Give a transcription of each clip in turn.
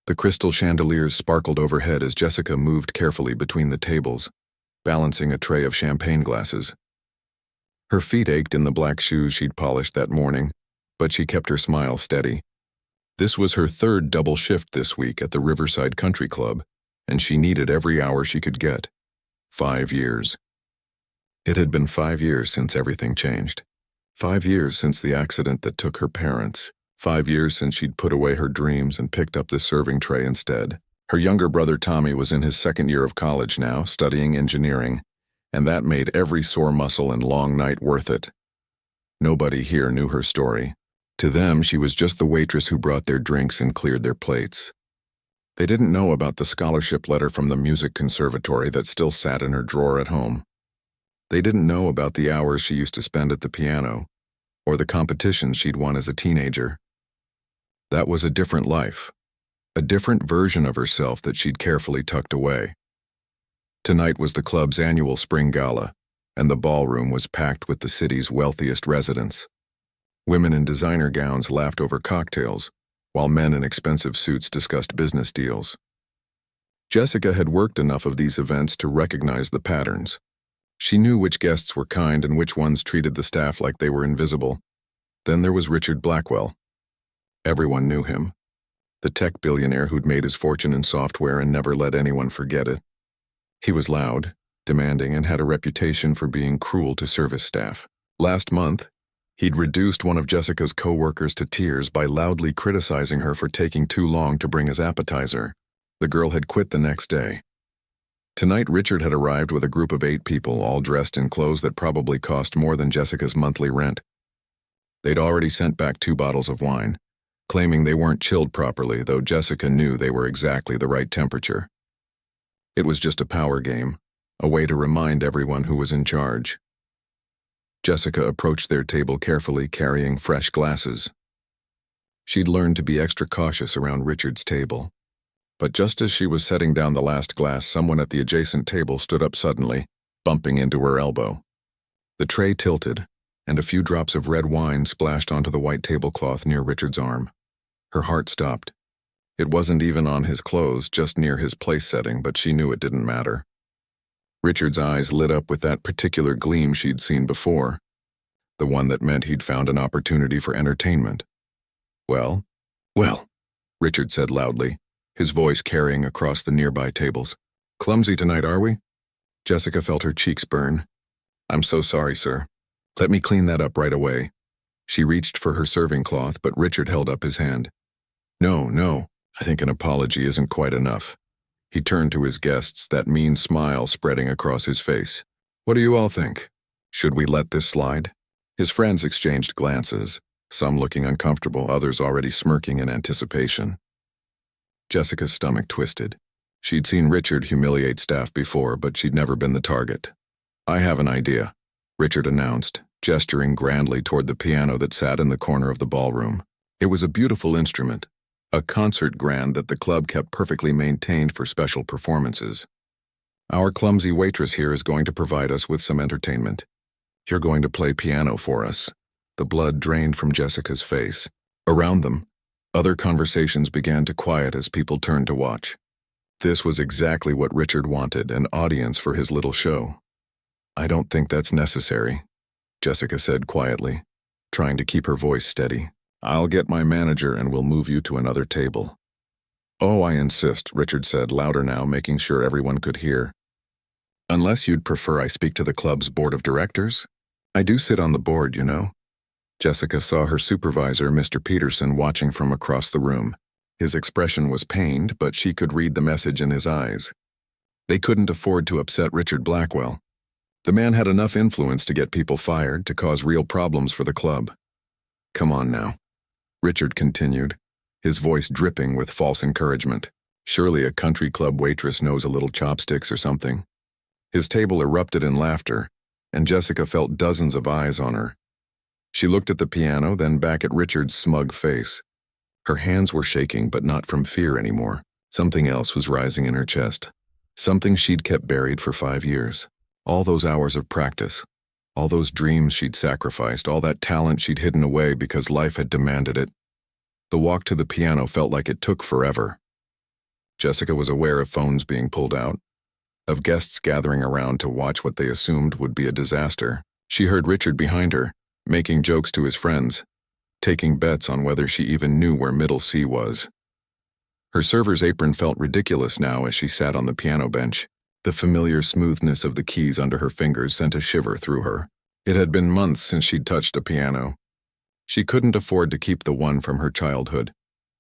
The crystal chandeliers sparkled overhead as Jessica moved carefully between the tables, balancing a tray of champagne glasses. Her feet ached in the black shoes she'd polished that morning, but she kept her smile steady. This was her third double shift this week at the Riverside Country Club, and she needed every hour she could get. 5 years. It had been 5 years since everything changed. 5 years since the accident that took her parents. 5 years since she'd put away her dreams and picked up the serving tray instead. Her younger brother Tommy was in his second year of college now, studying engineering, and that made every sore muscle and long night worth it. Nobody here knew her story. To them, she was just the waitress who brought their drinks and cleared their plates. They didn't know about the scholarship letter from the music conservatory that still sat in her drawer at home. They didn't know about the hours she used to spend at the piano, or the competitions she'd won as a teenager. That was a different life, a different version of herself that she'd carefully tucked away. Tonight was the club's annual spring gala, and the ballroom was packed with the city's wealthiest residents. Women in designer gowns laughed over cocktails, while men in expensive suits discussed business deals. Jessica had worked enough of these events to recognize the patterns. She knew which guests were kind and which ones treated the staff like they were invisible. Then there was Richard Blackwell. Everyone knew him. The tech billionaire who'd made his fortune in software and never let anyone forget it. He was loud, demanding, and had a reputation for being cruel to service staff. Last month, he'd reduced one of Jessica's co-workers to tears by loudly criticizing her for taking too long to bring his appetizer. The girl had quit the next day. Tonight, Richard had arrived with a group of 8 people, all dressed in clothes that probably cost more than Jessica's monthly rent. They'd already sent back 2 bottles of wine, claiming they weren't chilled properly, though Jessica knew they were exactly the right temperature. It was just a power game, a way to remind everyone who was in charge. Jessica approached their table carefully, carrying fresh glasses. She'd learned to be extra cautious around Richard's table. But just as she was setting down the last glass, someone at the adjacent table stood up suddenly, bumping into her elbow. The tray tilted, and a few drops of red wine splashed onto the white tablecloth near Richard's arm. Her heart stopped. It wasn't even on his clothes, just near his place setting, but she knew it didn't matter. Richard's eyes lit up with that particular gleam she'd seen before, the one that meant he'd found an opportunity for entertainment. Well, Richard said loudly, his voice carrying across the nearby tables. Clumsy tonight, are we? Jessica felt her cheeks burn. I'm so sorry, sir. Let me clean that up right away. She reached for her serving cloth, but Richard held up his hand. No, I think an apology isn't quite enough. He turned to his guests, that mean smile spreading across his face. What do you all think? Should we let this slide? His friends exchanged glances, some looking uncomfortable, others already smirking in anticipation. Jessica's stomach twisted. She'd seen Richard humiliate staff before, but she'd never been the target. I have an idea, Richard announced, gesturing grandly toward the piano that sat in the corner of the ballroom. It was a beautiful instrument, a concert grand that the club kept perfectly maintained for special performances. Our clumsy waitress here is going to provide us with some entertainment. You're going to play piano for us. The blood drained from Jessica's face. Around them, other conversations began to quiet as people turned to watch. This was exactly what Richard wanted, an audience for his little show. I don't think that's necessary, Jessica said quietly, trying to keep her voice steady. I'll get my manager and we'll move you to another table. Oh, I insist, Richard said, louder now, making sure everyone could hear. Unless you'd prefer I speak to the club's board of directors? I do sit on the board, you know. Jessica saw her supervisor, Mr. Peterson, watching from across the room. His expression was pained, but she could read the message in his eyes. They couldn't afford to upset Richard Blackwell. The man had enough influence to get people fired, to cause real problems for the club. Come on now, Richard continued, his voice dripping with false encouragement. Surely a country club waitress knows a little chopsticks or something. His table erupted in laughter, and Jessica felt dozens of eyes on her. She looked at the piano, then back at Richard's smug face. Her hands were shaking, but not from fear anymore. Something else was rising in her chest. Something she'd kept buried for 5 years. All those hours of practice. All those dreams she'd sacrificed. All that talent she'd hidden away because life had demanded it. The walk to the piano felt like it took forever. Jessica was aware of phones being pulled out, of guests gathering around to watch what they assumed would be a disaster. She heard Richard behind her, making jokes to his friends, taking bets on whether she even knew where middle C was. Her server's apron felt ridiculous now as she sat on the piano bench. The familiar smoothness of the keys under her fingers sent a shiver through her. It had been months since she'd touched a piano. She couldn't afford to keep the one from her childhood,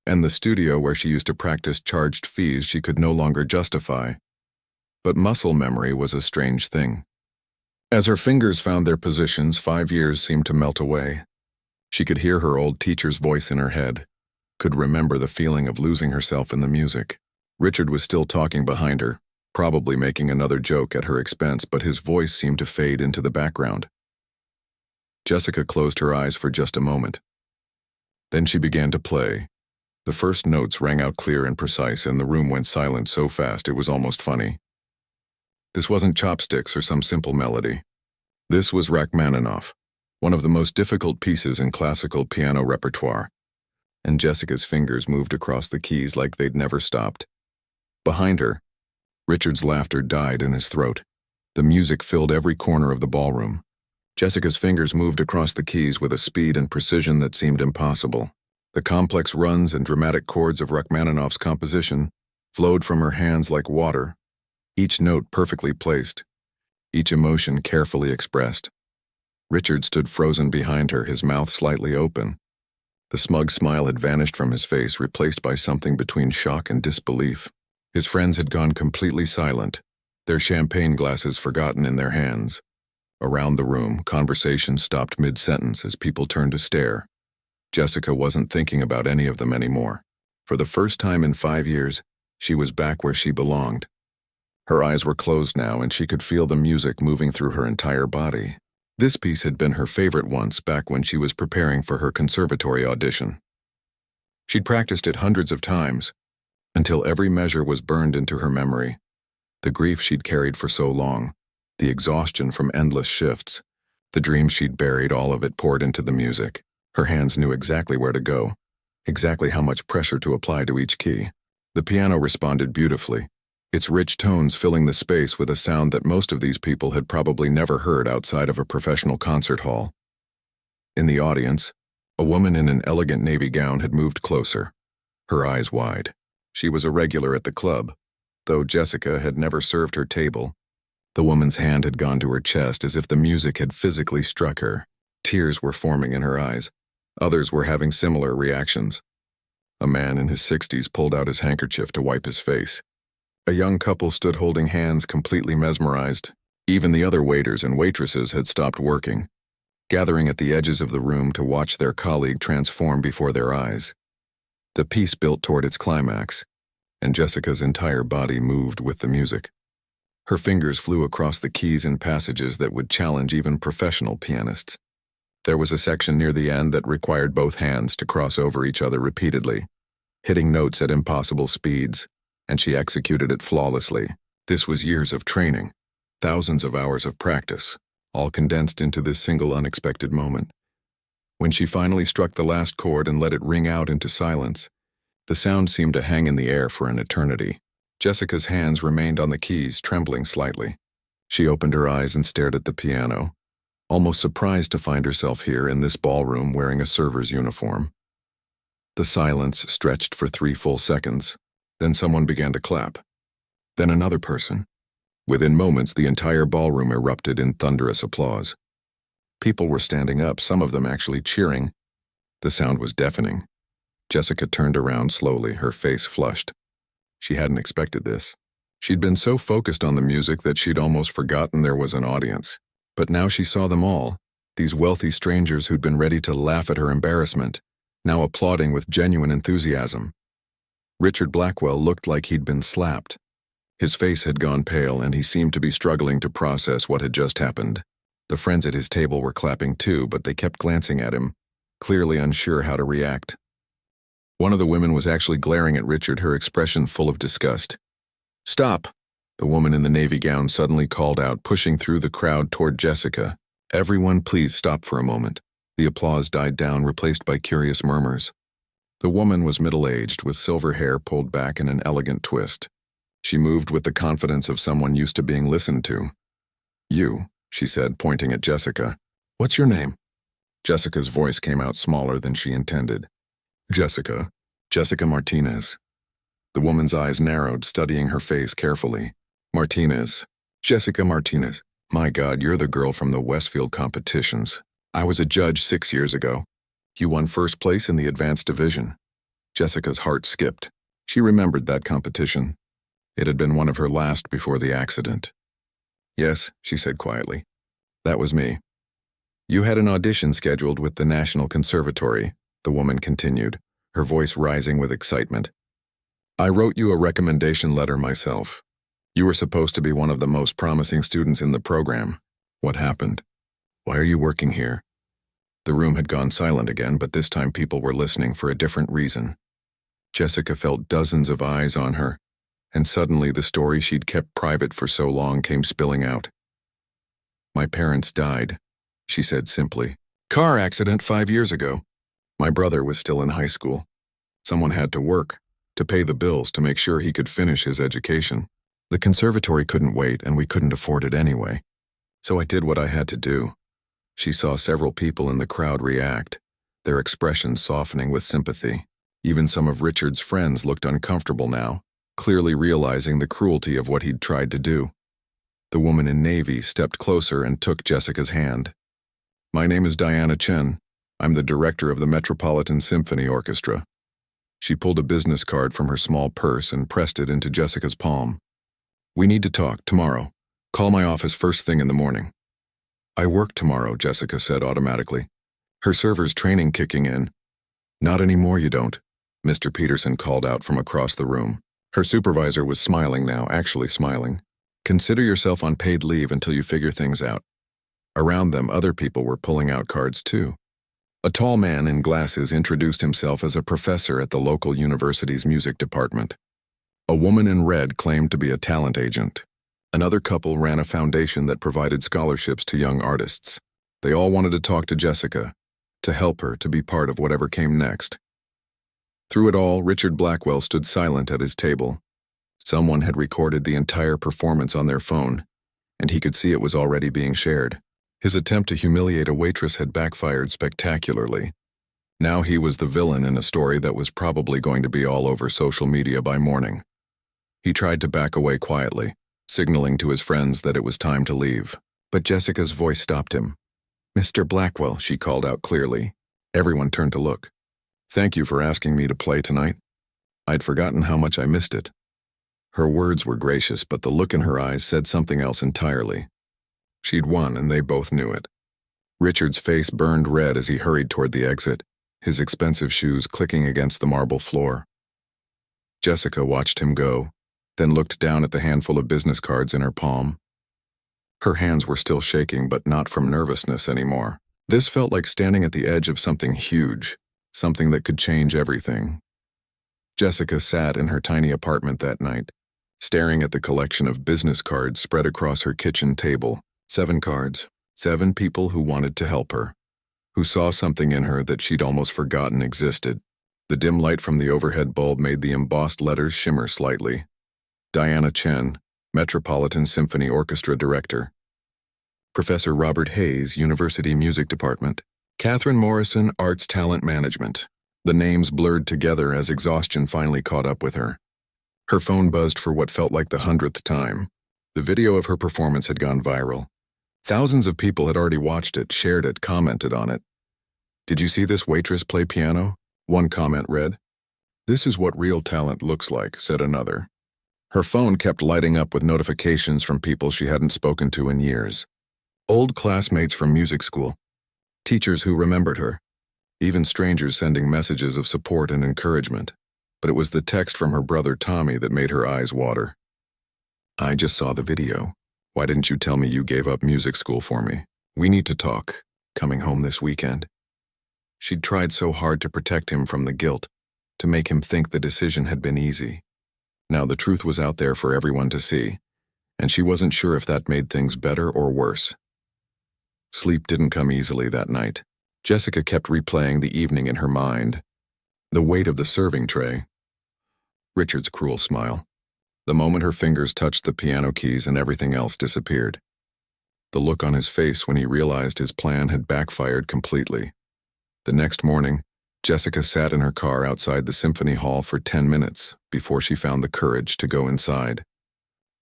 and the studio where she used to practice charged fees she could no longer justify. But muscle memory was a strange thing. As her fingers found their positions, 5 years seemed to melt away. She could hear her old teacher's voice in her head, could remember the feeling of losing herself in the music. Richard was still talking behind her, probably making another joke at her expense, but his voice seemed to fade into the background. Jessica closed her eyes for just a moment. Then she began to play. The first notes rang out clear and precise, and the room went silent so fast it was almost funny. This wasn't chopsticks or some simple melody. This was Rachmaninoff, one of the most difficult pieces in classical piano repertoire, and Jessica's fingers moved across the keys like they'd never stopped. Behind her, Richard's laughter died in his throat. The music filled every corner of the ballroom. Jessica's fingers moved across the keys with a speed and precision that seemed impossible. The complex runs and dramatic chords of Rachmaninoff's composition flowed from her hands like water, each note perfectly placed, each emotion carefully expressed. Richard stood frozen behind her, his mouth slightly open. The smug smile had vanished from his face, replaced by something between shock and disbelief. His friends had gone completely silent, their champagne glasses forgotten in their hands. Around the room, conversation stopped mid-sentence as people turned to stare. Jessica wasn't thinking about any of them anymore. For the first time in 5 years, she was back where she belonged. Her eyes were closed now, and she could feel the music moving through her entire body. This piece had been her favorite once, back when she was preparing for her conservatory audition. She'd practiced it hundreds of times, until every measure was burned into her memory. The grief she'd carried for so long, the exhaustion from endless shifts, the dreams she'd buried, all of it poured into the music. Her hands knew exactly where to go, exactly how much pressure to apply to each key. The piano responded beautifully, its rich tones filling the space with a sound that most of these people had probably never heard outside of a professional concert hall. In the audience, a woman in an elegant navy gown had moved closer, her eyes wide. She was a regular at the club, though Jessica had never served her table. The woman's hand had gone to her chest as if the music had physically struck her. Tears were forming in her eyes. Others were having similar reactions. A man in his 60s pulled out his handkerchief to wipe his face. A young couple stood holding hands, completely mesmerized. Even the other waiters and waitresses had stopped working, gathering at the edges of the room to watch their colleague transform before their eyes. The piece built toward its climax, and Jessica's entire body moved with the music. Her fingers flew across the keys in passages that would challenge even professional pianists. There was a section near the end that required both hands to cross over each other repeatedly, hitting notes at impossible speeds, and she executed it flawlessly. This was years of training, thousands of hours of practice, all condensed into this single unexpected moment. When she finally struck the last chord and let it ring out into silence, the sound seemed to hang in the air for an eternity. Jessica's hands remained on the keys, trembling slightly. She opened her eyes and stared at the piano, almost surprised to find herself here in this ballroom wearing a server's uniform. The silence stretched for 3 full seconds. Then someone began to clap. Then another person. Within moments, the entire ballroom erupted in thunderous applause. People were standing up, some of them actually cheering. The sound was deafening. Jessica turned around slowly, her face flushed. She hadn't expected this. She'd been so focused on the music that she'd almost forgotten there was an audience. But now she saw them all, these wealthy strangers who'd been ready to laugh at her embarrassment, now applauding with genuine enthusiasm. Richard Blackwell looked like he'd been slapped. His face had gone pale, and he seemed to be struggling to process what had just happened. The friends at his table were clapping too, but they kept glancing at him, clearly unsure how to react. One of the women was actually glaring at Richard, her expression full of disgust. "Stop!" The woman in the navy gown suddenly called out, pushing through the crowd toward Jessica. "Everyone, please stop for a moment." The applause died down, replaced by curious murmurs. The woman was middle-aged, with silver hair pulled back in an elegant twist. She moved with the confidence of someone used to being listened to. "You," she said, pointing at Jessica. "What's your name?" Jessica's voice came out smaller than she intended. "Jessica. Jessica Martinez." The woman's eyes narrowed, studying her face carefully. "Martinez. Jessica Martinez. My God, you're the girl from the Westfield competitions. I was a judge 6 years ago. You won first place in the advanced division." Jessica's heart skipped. She remembered that competition. It had been one of her last before the accident. "Yes," she said quietly. "That was me." "You had an audition scheduled with the National Conservatory," the woman continued, her voice rising with excitement. "I wrote you a recommendation letter myself. You were supposed to be one of the most promising students in the program. What happened? Why are you working here?" The room had gone silent again, but this time people were listening for a different reason. Jessica felt dozens of eyes on her, and suddenly the story she'd kept private for so long came spilling out. "My parents died," she said simply. "Car accident 5 years ago. My brother was still in high school. Someone had to work, to pay the bills, to make sure he could finish his education. The conservatory couldn't wait, and we couldn't afford it anyway. So I did what I had to do." She saw several people in the crowd react, their expressions softening with sympathy. Even some of Richard's friends looked uncomfortable now, clearly realizing the cruelty of what he'd tried to do. The woman in navy stepped closer and took Jessica's hand. "My name is Diana Chen. I'm the director of the Metropolitan Symphony Orchestra." She pulled a business card from her small purse and pressed it into Jessica's palm. "We need to talk tomorrow. Call my office first thing in the morning." "I work tomorrow," Jessica said automatically. Her server's training kicking in. "Not anymore, you don't," Mr. Peterson called out from across the room. Her supervisor was smiling now, actually smiling. "Consider yourself on paid leave until you figure things out." Around them, other people were pulling out cards too. A tall man in glasses introduced himself as a professor at the local university's music department. A woman in red claimed to be a talent agent. Another couple ran a foundation that provided scholarships to young artists. They all wanted to talk to Jessica, to help her, to be part of whatever came next. Through it all, Richard Blackwell stood silent at his table. Someone had recorded the entire performance on their phone, and he could see it was already being shared. His attempt to humiliate a waitress had backfired spectacularly. Now he was the villain in a story that was probably going to be all over social media by morning. He tried to back away quietly, signaling to his friends that it was time to leave. But Jessica's voice stopped him. "Mr. Blackwell," she called out clearly. Everyone turned to look. "Thank you for asking me to play tonight. I'd forgotten how much I missed it." Her words were gracious, but the look in her eyes said something else entirely. She'd won, and they both knew it. Richard's face burned red as he hurried toward the exit, his expensive shoes clicking against the marble floor. Jessica watched him go, then looked down at the handful of business cards in her palm. Her hands were still shaking, but not from nervousness anymore. This felt like standing at the edge of something huge, something that could change everything. Jessica sat in her tiny apartment that night, staring at the collection of business cards spread across her kitchen table. 7 cards, 7 people who wanted to help her, who saw something in her that she'd almost forgotten existed. The dim light from the overhead bulb made the embossed letters shimmer slightly. Diana Chen, Metropolitan Symphony Orchestra Director. Professor Robert Hayes, University Music Department. Catherine Morrison, Arts Talent Management. The names blurred together as exhaustion finally caught up with her. Her phone buzzed for what felt like the 100th time. The video of her performance had gone viral. Thousands of people had already watched it, shared it, commented on it. "Did you see this waitress play piano?" one comment read. "This is what real talent looks like," said another. Her phone kept lighting up with notifications from people she hadn't spoken to in years. Old classmates from music school, teachers who remembered her, even strangers sending messages of support and encouragement. But it was the text from her brother Tommy that made her eyes water. "I just saw the video. Why didn't you tell me you gave up music school for me? We need to talk. Coming home this weekend." She'd tried so hard to protect him from the guilt, to make him think the decision had been easy. Now the truth was out there for everyone to see, and she wasn't sure if that made things better or worse. Sleep didn't come easily that night. Jessica kept replaying the evening in her mind. The weight of the serving tray. Richard's cruel smile. The moment her fingers touched the piano keys and everything else disappeared. The look on his face when he realized his plan had backfired completely. The next morning, Jessica sat in her car outside the symphony hall for 10 minutes before she found the courage to go inside.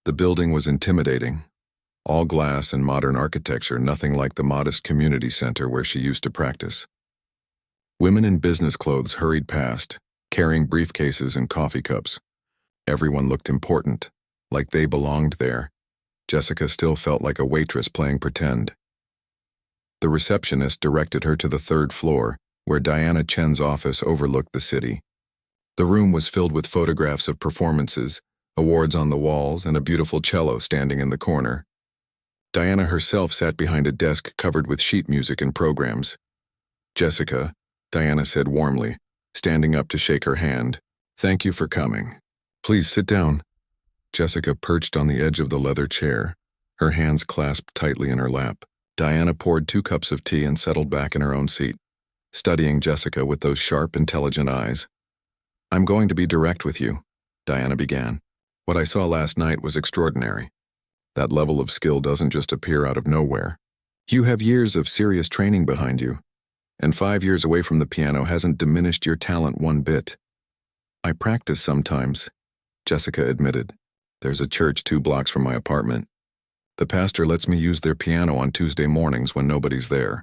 The building was intimidating. All glass and modern architecture, nothing like the modest community center where she used to practice. Women in business clothes hurried past, carrying briefcases and coffee cups. Everyone looked important, like they belonged there. Jessica still felt like a waitress playing pretend. The receptionist directed her to the third floor, where Diana Chen's office overlooked the city. The room was filled with photographs of performances, awards on the walls, and a beautiful cello standing in the corner. Diana herself sat behind a desk covered with sheet music and programs. "Jessica," Diana said warmly, standing up to shake her hand. "Thank you for coming. Please sit down." Jessica perched on the edge of the leather chair, her hands clasped tightly in her lap. Diana poured 2 cups of tea and settled back in her own seat, studying Jessica with those sharp, intelligent eyes. "I'm going to be direct with you," Diana began. "What I saw last night was extraordinary. That level of skill doesn't just appear out of nowhere. You have years of serious training behind you, and 5 years away from the piano hasn't diminished your talent one bit." "I practice sometimes," Jessica admitted. "There's a church 2 blocks from my apartment. The pastor lets me use their piano on Tuesday mornings when nobody's there."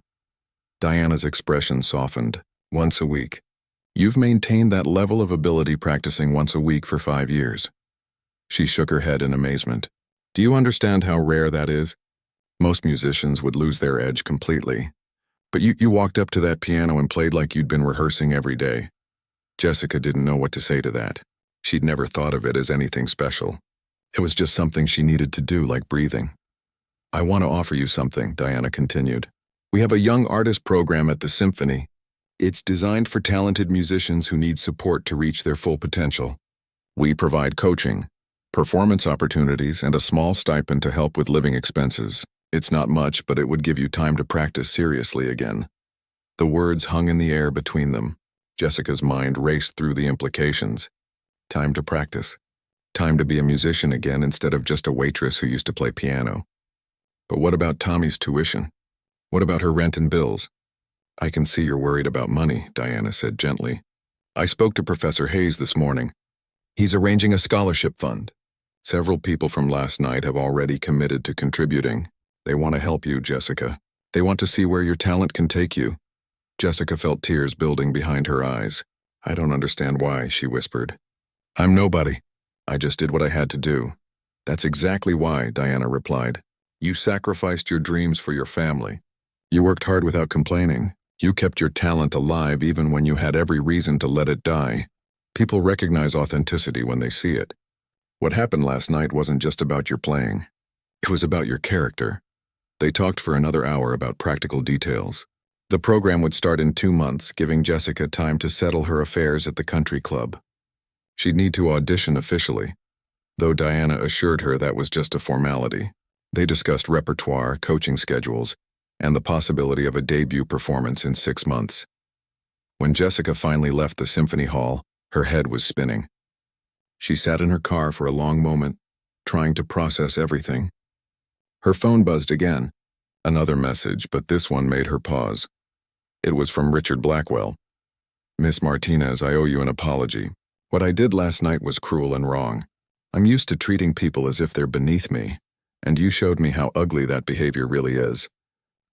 Diana's expression softened. "Once a week. You've maintained that level of ability practicing once a week for 5 years. She shook her head in amazement. "Do you understand how rare that is? Most musicians would lose their edge completely. But you walked up to that piano and played like you'd been rehearsing every day." Jessica didn't know what to say to that. She'd never thought of it as anything special. It was just something she needed to do, like breathing. "I want to offer you something," Diana continued. "We have a young artist program at the Symphony. It's designed for talented musicians who need support to reach their full potential. We provide coaching, performance opportunities, and a small stipend to help with living expenses. It's not much, but it would give you time to practice seriously again." The words hung in the air between them. Jessica's mind raced through the implications. Time to practice. Time to be a musician again instead of just a waitress who used to play piano. But what about Tommy's tuition? What about her rent and bills? "I can see you're worried about money," Diana said gently. "I spoke to Professor Hayes this morning. He's arranging a scholarship fund. Several people from last night have already committed to contributing. They want to help you, Jessica. They want to see where your talent can take you." Jessica felt tears building behind her eyes. "I don't understand why," she whispered. "I'm nobody. I just did what I had to do." "That's exactly why," Diana replied. "You sacrificed your dreams for your family. You worked hard without complaining. You kept your talent alive even when you had every reason to let it die. People recognize authenticity when they see it. What happened last night wasn't just about your playing. It was about your character." They talked for another hour about practical details. The program would start in 2 months, giving Jessica time to settle her affairs at the country club. She'd need to audition officially, though Diana assured her that was just a formality. They discussed repertoire, coaching schedules, and the possibility of a debut performance in 6 months. When Jessica finally left the symphony hall, her head was spinning. She sat in her car for a long moment, trying to process everything. Her phone buzzed again. Another message, but this one made her pause. It was from Richard Blackwell. "Miss Martinez, I owe you an apology. What I did last night was cruel and wrong. I'm used to treating people as if they're beneath me, and you showed me how ugly that behavior really is.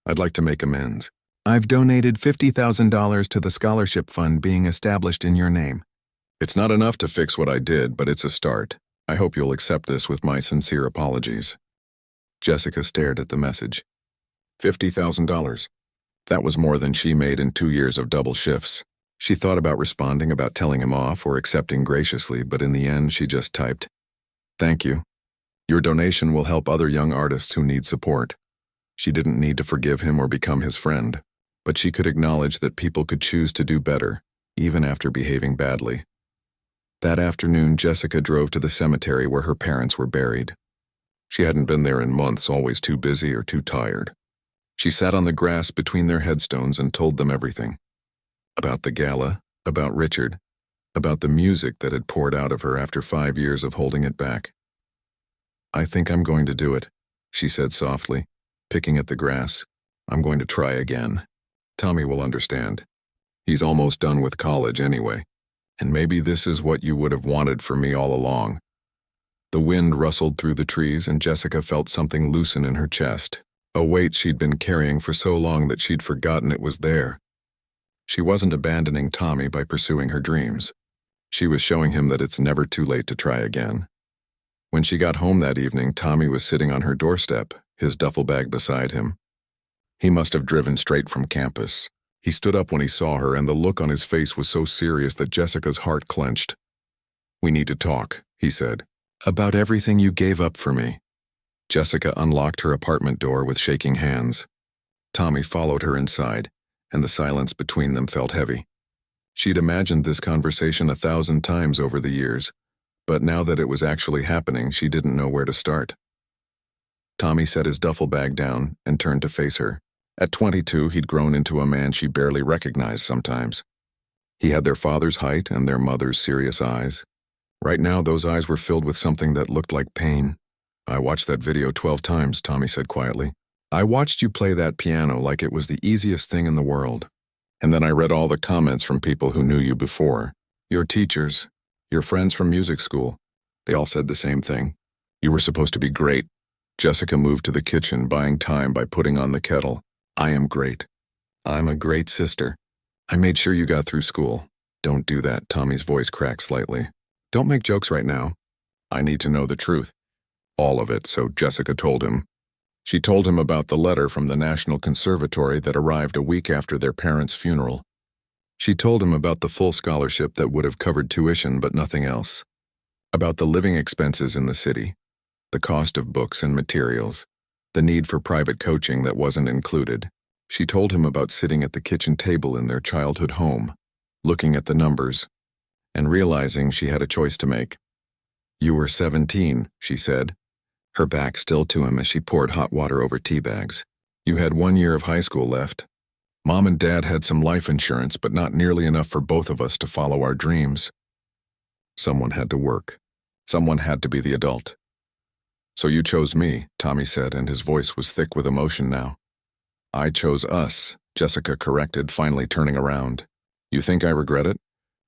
I'd like to make amends. I've donated $50,000 to the scholarship fund being established in your name. It's not enough to fix what I did, but it's a start. I hope you'll accept this with my sincere apologies." Jessica stared at the message. $50,000. That was more than she made in 2 years of double shifts. She thought about responding, about telling him off, or accepting graciously, but in the end she just typed, "Thank you. Your donation will help other young artists who need support." She didn't need to forgive him or become his friend, but she could acknowledge that people could choose to do better, even after behaving badly. That afternoon, Jessica drove to the cemetery where her parents were buried. She hadn't been there in months, always too busy or too tired. She sat on the grass between their headstones and told them everything. About the gala, about Richard, about the music that had poured out of her after 5 years of holding it back. "I think I'm going to do it," she said softly, picking at the grass. "I'm going to try again. Tommy will understand. He's almost done with college anyway, and maybe this is what you would have wanted for me all along." The wind rustled through the trees and Jessica felt something loosen in her chest, a weight she'd been carrying for so long that she'd forgotten it was there. She wasn't abandoning Tommy by pursuing her dreams. She was showing him that it's never too late to try again. When she got home that evening, Tommy was sitting on her doorstep, his duffel bag beside him. He must have driven straight from campus. He stood up when he saw her, and the look on his face was so serious that Jessica's heart clenched. "We need to talk," he said, "about everything you gave up for me." Jessica unlocked her apartment door with shaking hands. Tommy followed her inside, and the silence between them felt heavy. She'd imagined this conversation 1,000 times over the years, but now that it was actually happening, she didn't know where to start. Tommy set his duffel bag down and turned to face her. At 22, he'd grown into a man she barely recognized sometimes. He had their father's height and their mother's serious eyes. Right now, those eyes were filled with something that looked like pain. "I watched that video 12 times, Tommy said quietly. "I watched you play that piano like it was the easiest thing in the world. And then I read all the comments from people who knew you before. Your teachers, your friends from music school. They all said the same thing. You were supposed to be great." Jessica moved to the kitchen, buying time by putting on the kettle. "I am great. I'm a great sister. I made sure you got through school." "Don't do that," Tommy's voice cracked slightly. "Don't make jokes right now. I need to know the truth." All of it, so Jessica told him. She told him about the letter from the National Conservatory that arrived a week after their parents' funeral. She told him about the full scholarship that would have covered tuition but nothing else. About the living expenses in the city, the cost of books and materials, the need for private coaching that wasn't included. She told him about sitting at the kitchen table in their childhood home, looking at the numbers, and realizing she had a choice to make. "You were 17, she said, her back still to him as she poured hot water over tea bags. "You had 1 year of high school left. Mom and Dad had some life insurance, but not nearly enough for both of us to follow our dreams. Someone had to work. Someone had to be the adult. So you chose me," Tommy said, and his voice was thick with emotion now. "I chose us," Jessica corrected, finally turning around. "You think I regret it?"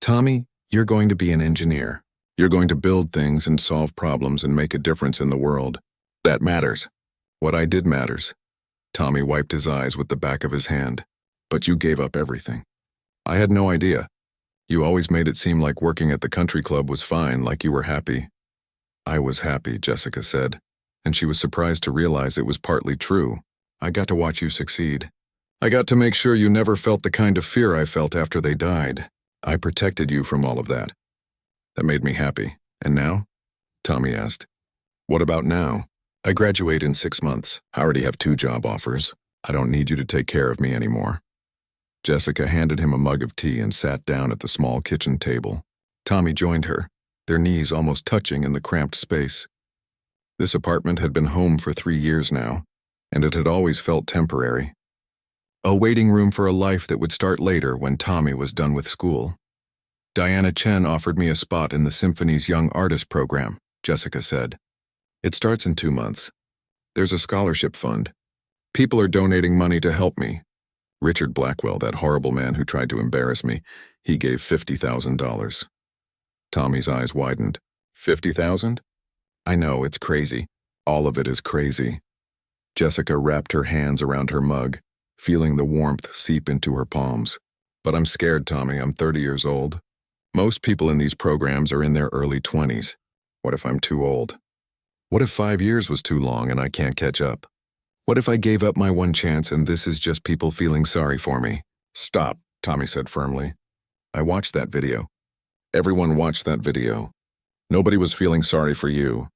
"Tommy, you're going to be an engineer. You're going to build things and solve problems and make a difference in the world. That matters." "What I did matters." Tommy wiped his eyes with the back of his hand. "But you gave up everything. I had no idea. You always made it seem like working at the country club was fine, like you were happy." "I was happy," Jessica said, and she was surprised to realize it was partly true. "I got to watch you succeed. I got to make sure you never felt the kind of fear I felt after they died. I protected you from all of that. That made me happy. And now?" Tommy asked. "What about now? I graduate in 6 months. I already have 2 job offers. I don't need you to take care of me anymore." Jessica handed him a mug of tea and sat down at the small kitchen table. Tommy joined her, their knees almost touching in the cramped space. This apartment had been home for 3 years now, and it had always felt temporary. A waiting room for a life that would start later when Tommy was done with school. "Diana Chen offered me a spot in the Symphony's Young Artist program," Jessica said. "It starts in 2 months. There's a scholarship fund. People are donating money to help me. Richard Blackwell, that horrible man who tried to embarrass me, he gave $50,000. Tommy's eyes widened. "50,000? "I know, it's crazy. All of it is crazy." Jessica wrapped her hands around her mug, feeling the warmth seep into her palms. "But I'm scared, Tommy. I'm 30 years old. Most people in these programs are in their early 20s. What if I'm too old? What if 5 years was too long and I can't catch up? What if I gave up my one chance and this is just people feeling sorry for me?" "Stop," Tommy said firmly. "I watched that video. Everyone watched that video. Nobody was feeling sorry for you.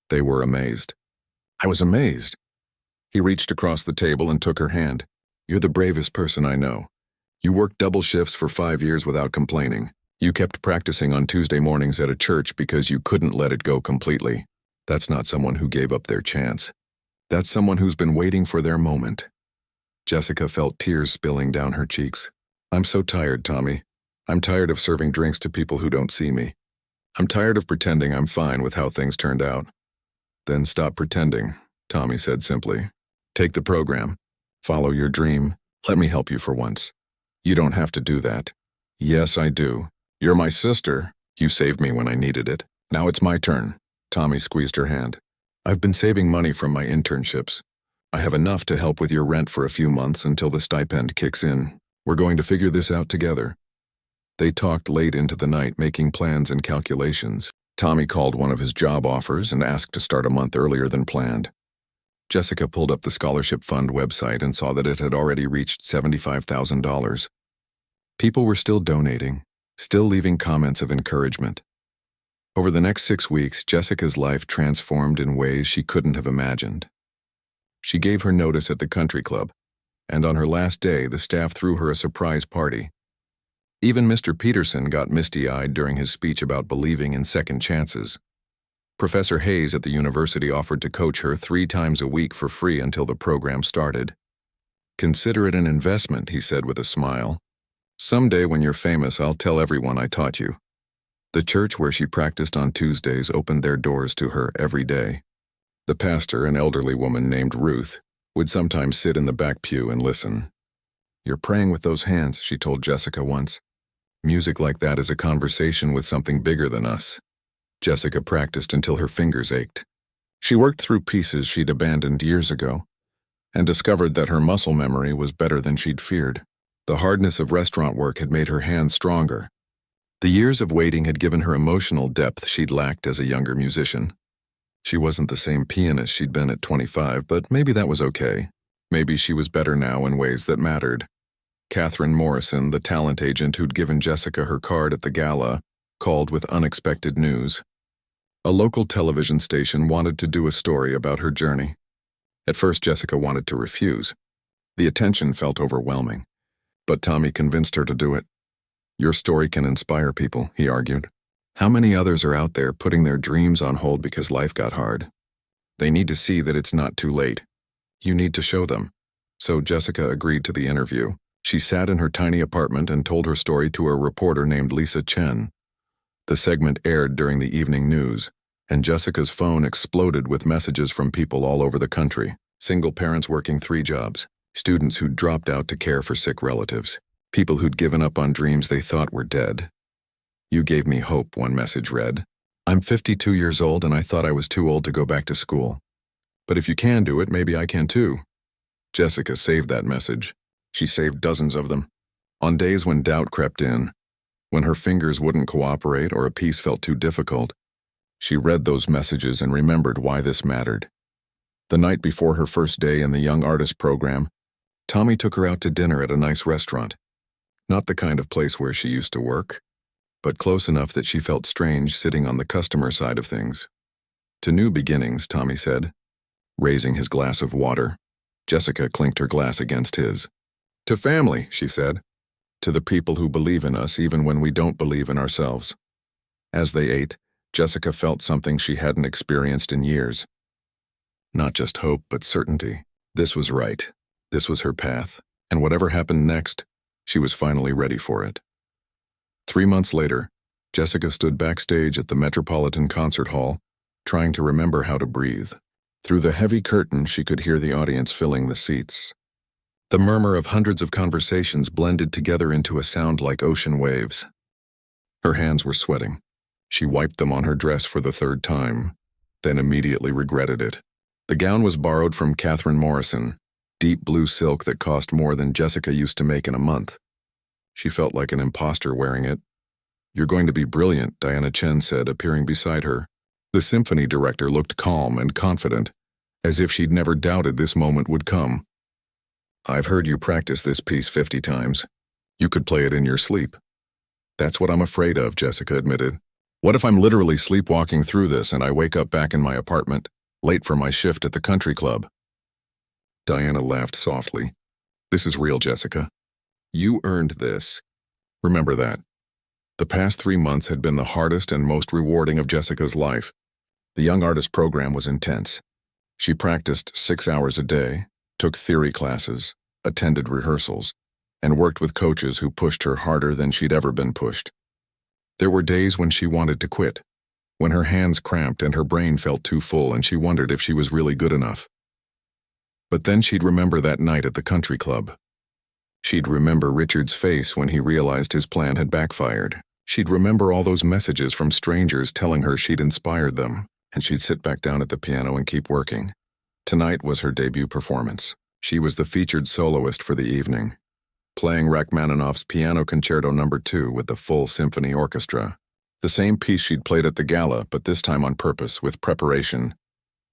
They were amazed." "I was amazed." He reached across the table and took her hand. "You're the bravest person I know. You worked double shifts for 5 years without complaining. You kept practicing on Tuesday mornings at a church because you couldn't let it go completely. That's not someone who gave up their chance. That's someone who's been waiting for their moment." Jessica felt tears spilling down her cheeks. "I'm so tired, Tommy. I'm tired of serving drinks to people who don't see me. I'm tired of pretending I'm fine with how things turned out." "Then stop pretending," Tommy said simply. "Take the program. Follow your dream. Let me help you for once." "You don't have to do that." "Yes, I do. You're my sister. You saved me when I needed it. Now it's my turn." Tommy squeezed her hand. "I've been saving money from my internships. I have enough to help with your rent for a few months until the stipend kicks in. We're going to figure this out together." They talked late into the night, making plans and calculations. Tommy called one of his job offers and asked to start a month earlier than planned. Jessica pulled up the scholarship fund website and saw that it had already reached $75,000. People were still donating, still leaving comments of encouragement. Over the next 6 weeks, Jessica's life transformed in ways she couldn't have imagined. She gave her notice at the country club, and on her last day, the staff threw her a surprise party. Even Mr. Peterson got misty-eyed during his speech about believing in second chances. Professor Hayes at the university offered to coach her 3 times a week for free until the program started. "Consider it an investment," he said with a smile. "Someday when you're famous, I'll tell everyone I taught you." The church where she practiced on Tuesdays opened their doors to her every day. The pastor, an elderly woman named Ruth, would sometimes sit in the back pew and listen. "You're praying with those hands," she told Jessica once. "Music like that is a conversation with something bigger than us." Jessica practiced until her fingers ached. She worked through pieces she'd abandoned years ago and discovered that her muscle memory was better than she'd feared. The hardness of restaurant work had made her hands stronger. The years of waiting had given her emotional depth she'd lacked as a younger musician. She wasn't the same pianist she'd been at 25, but maybe that was okay. Maybe she was better now in ways that mattered. Catherine Morrison, the talent agent who'd given Jessica her card at the gala, called with unexpected news. A local television station wanted to do a story about her journey. At first, Jessica wanted to refuse. The attention felt overwhelming, but Tommy convinced her to do it. "Your story can inspire people," he argued. "How many others are out there putting their dreams on hold because life got hard? They need to see that it's not too late. You need to show them." So Jessica agreed to the interview. She sat in her tiny apartment and told her story to a reporter named Lisa Chen. The segment aired during the evening news, and Jessica's phone exploded with messages from people all over the country. Single parents working 3 jobs, students who'd dropped out to care for sick relatives, people who'd given up on dreams they thought were dead. "You gave me hope," one message read. "I'm 52 years old and I thought I was too old to go back to school. But if you can do it, maybe I can too." Jessica saved that message. She saved dozens of them. On days when doubt crept in, when her fingers wouldn't cooperate or a piece felt too difficult, she read those messages and remembered why this mattered. The night before her first day in the Young Artist program, Tommy took her out to dinner at a nice restaurant. Not the kind of place where she used to work, but close enough that she felt strange sitting on the customer side of things. "To new beginnings," Tommy said, raising his glass of water. Jessica clinked her glass against his. "To family," she said. "To the people who believe in us even when we don't believe in ourselves." As they ate, Jessica felt something she hadn't experienced in years. Not just hope, but certainty. This was right. This was her path, and whatever happened next, she was finally ready for it. 3 months later, Jessica stood backstage at the Metropolitan Concert Hall, trying to remember how to breathe. Through the heavy curtain, she could hear the audience filling the seats. The murmur of hundreds of conversations blended together into a sound like ocean waves. Her hands were sweating. She wiped them on her dress for the 3rd time, then immediately regretted it. The gown was borrowed from Catherine Morrison, deep blue silk that cost more than Jessica used to make in a month. She felt like an imposter wearing it. "You're going to be brilliant," Diana Chen said, appearing beside her. The symphony director looked calm and confident, as if she'd never doubted this moment would come. "I've heard you practice this piece 50 times. You could play it in your sleep." "That's what I'm afraid of," Jessica admitted. "What if I'm literally sleepwalking through this and I wake up back in my apartment, late for my shift at the country club?" Diana laughed softly. "This is real, Jessica. You earned this. Remember that." The past 3 months had been the hardest and most rewarding of Jessica's life. The Young Artist program was intense. She practiced 6 hours a day, took theory classes, attended rehearsals, and worked with coaches who pushed her harder than she'd ever been pushed. There were days when she wanted to quit, when her hands cramped and her brain felt too full and she wondered if she was really good enough. But then she'd remember that night at the country club. She'd remember Richard's face when he realized his plan had backfired. She'd remember all those messages from strangers telling her she'd inspired them, and she'd sit back down at the piano and keep working. Tonight was her debut performance. She was the featured soloist for the evening, playing Rachmaninoff's Piano Concerto No. 2 with the full symphony orchestra. The same piece she'd played at the gala, but this time on purpose, with preparation,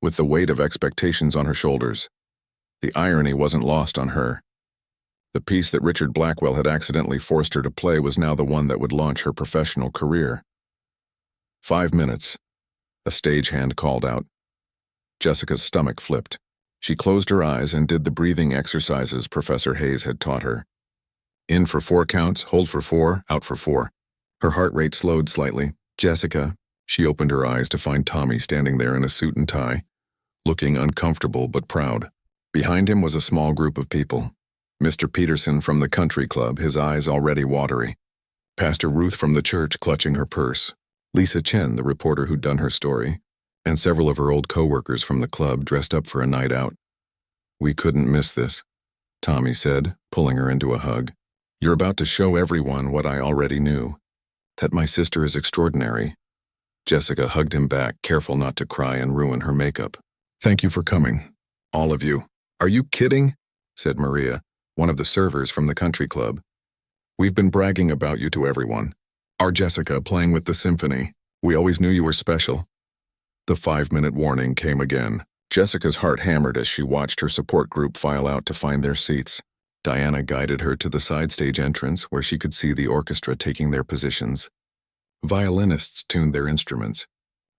with the weight of expectations on her shoulders. The irony wasn't lost on her. The piece that Richard Blackwell had accidentally forced her to play was now the one that would launch her professional career. 5 minutes. A stagehand called out. Jessica's stomach flipped. She closed her eyes and did the breathing exercises Professor Hayes had taught her. In for 4 counts, hold for 4, out for 4. Her heart rate slowed slightly. Jessica. She opened her eyes to find Tommy standing there in a suit and tie, looking uncomfortable but proud. Behind him was a small group of people. Mr. Peterson from the country club, his eyes already watery. Pastor Ruth from the church clutching her purse. Lisa Chen, the reporter who'd done her story, and several of her old co-workers from the club dressed up for a night out. "We couldn't miss this," Tommy said, pulling her into a hug. "You're about to show everyone what I already knew, that my sister is extraordinary." Jessica hugged him back, careful not to cry and ruin her makeup. "Thank you for coming, all of you." "Are you kidding?" said Maria, one of the servers from the country club. "We've been bragging about you to everyone. Our Jessica playing with the symphony. We always knew you were special." The 5-minute warning came again. Jessica's heart hammered as she watched her support group file out to find their seats. Diana guided her to the side stage entrance where she could see the orchestra taking their positions. Violinists tuned their instruments.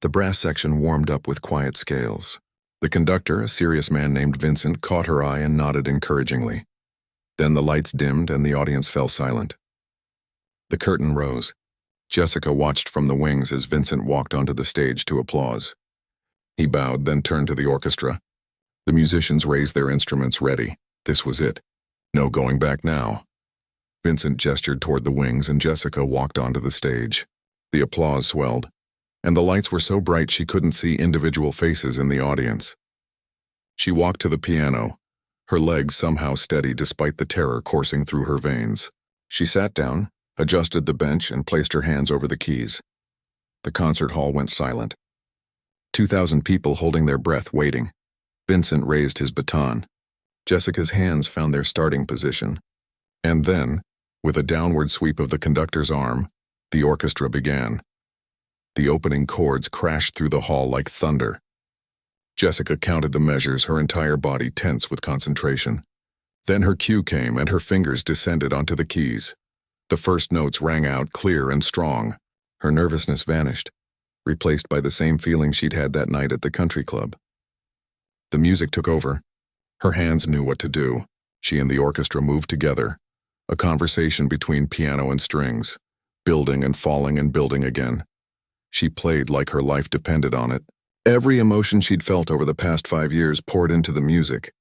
The brass section warmed up with quiet scales. The conductor, a serious man named Vincent, caught her eye and nodded encouragingly. Then the lights dimmed and the audience fell silent. The curtain rose. Jessica watched from the wings as Vincent walked onto the stage to applause. He bowed, then turned to the orchestra. The musicians raised their instruments ready. This was it. No going back now. Vincent gestured toward the wings and Jessica walked onto the stage. The applause swelled, and the lights were so bright she couldn't see individual faces in the audience. She walked to the piano, her legs somehow steady despite the terror coursing through her veins. She sat down, adjusted the bench, and placed her hands over the keys. The concert hall went silent. 2,000 people holding their breath, waiting. Vincent raised his baton. Jessica's hands found their starting position. And then, with a downward sweep of the conductor's arm, the orchestra began. The opening chords crashed through the hall like thunder. Jessica counted the measures, her entire body tense with concentration. Then her cue came and her fingers descended onto the keys. The first notes rang out clear and strong. Her nervousness vanished, replaced by the same feeling she'd had that night at the country club. The music took over. Her hands knew what to do. She and the orchestra moved together, a conversation between piano and strings, building and falling and building again. She played like her life depended on it. Every emotion she'd felt over the past 5 years poured into the music.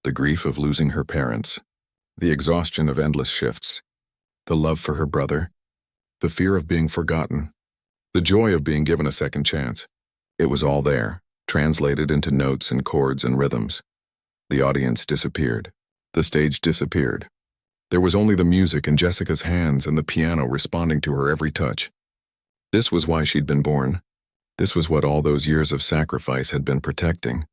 The grief of losing her parents, the exhaustion of endless shifts, the love for her brother, the fear of being forgotten, the joy of being given a second chance. It was all there, translated into notes and chords and rhythms. The audience disappeared. The stage disappeared. There was only the music and Jessica's hands and the piano responding to her every touch. This was why she'd been born. This was what all those years of sacrifice had been protecting.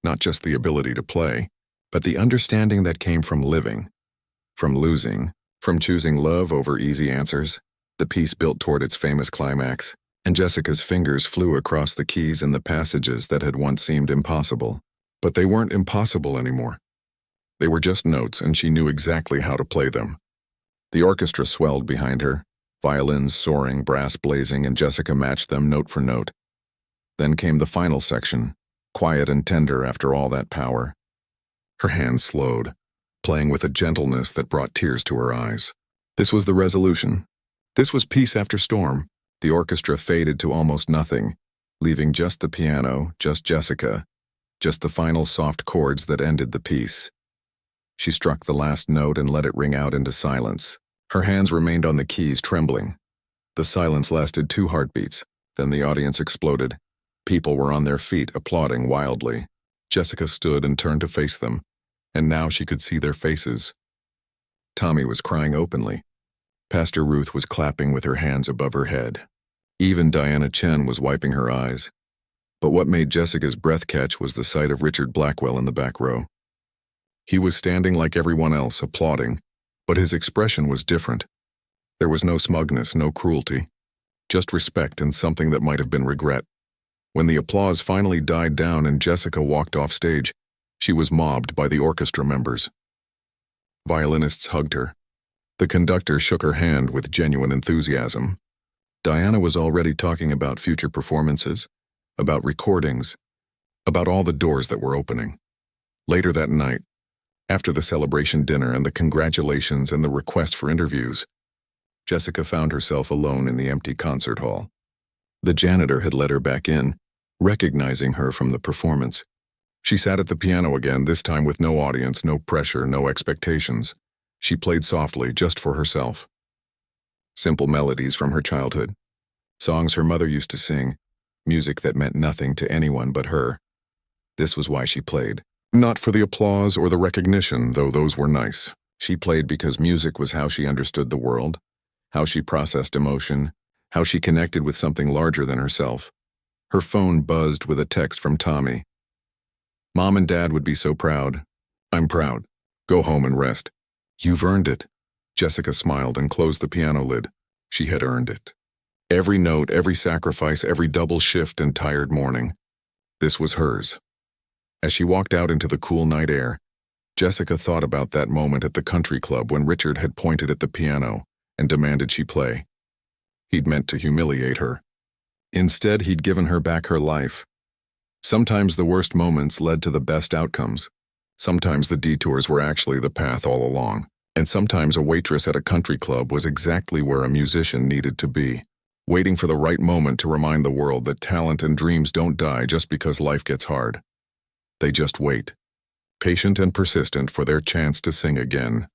Not just the ability to play, but the understanding that came from living, from losing, from choosing love over easy answers. The piece built toward its famous climax, and Jessica's fingers flew across the keys in the passages that had once seemed impossible. But they weren't impossible anymore. They were just notes, and she knew exactly how to play them. The orchestra swelled behind her, violins soaring, brass blazing, and Jessica matched them note for note. Then came the final section, quiet and tender after all that power. Her hands slowed, playing with a gentleness that brought tears to her eyes. This was the resolution. This was peace after storm. The orchestra faded to almost nothing, leaving just the piano, just Jessica, just the final soft chords that ended the piece. She struck the last note and let it ring out into silence. Her hands remained on the keys, trembling. The silence lasted 2 heartbeats. Then the audience exploded. People were on their feet, applauding wildly. Jessica stood and turned to face them, and now she could see their faces. Tommy was crying openly. Pastor Ruth was clapping with her hands above her head. Even Diana Chen was wiping her eyes. But what made Jessica's breath catch was the sight of Richard Blackwell in the back row. He was standing like everyone else, applauding, but his expression was different. There was no smugness, no cruelty, just respect and something that might have been regret. When the applause finally died down and Jessica walked off stage, she was mobbed by the orchestra members. Violinists hugged her. The conductor shook her hand with genuine enthusiasm. Diana was already talking about future performances, about recordings, about all the doors that were opening. Later that night, after the celebration dinner and the congratulations and the request for interviews, Jessica found herself alone in the empty concert hall. The janitor had let her back in, recognizing her from the performance. She sat at the piano again, this time with no audience, no pressure, no expectations. She played softly, just for herself. Simple melodies from her childhood. Songs her mother used to sing. Music that meant nothing to anyone but her. This was why she played. Not for the applause or the recognition, though those were nice. She played because music was how she understood the world, how she processed emotion, how she connected with something larger than herself. Her phone buzzed with a text from Tommy. Mom and Dad would be so proud. I'm proud. Go home and rest. You've earned it. Jessica smiled and closed the piano lid. She had earned it. Every note, every sacrifice, every double shift and tired morning. This was hers. As she walked out into the cool night air, Jessica thought about that moment at the country club when Richard had pointed at the piano and demanded she play. He'd meant to humiliate her. Instead, he'd given her back her life. Sometimes the worst moments led to the best outcomes. Sometimes the detours were actually the path all along. And sometimes a waitress at a country club was exactly where a musician needed to be, waiting for the right moment to remind the world that talent and dreams don't die just because life gets hard. They just wait, patient and persistent for their chance to sing again.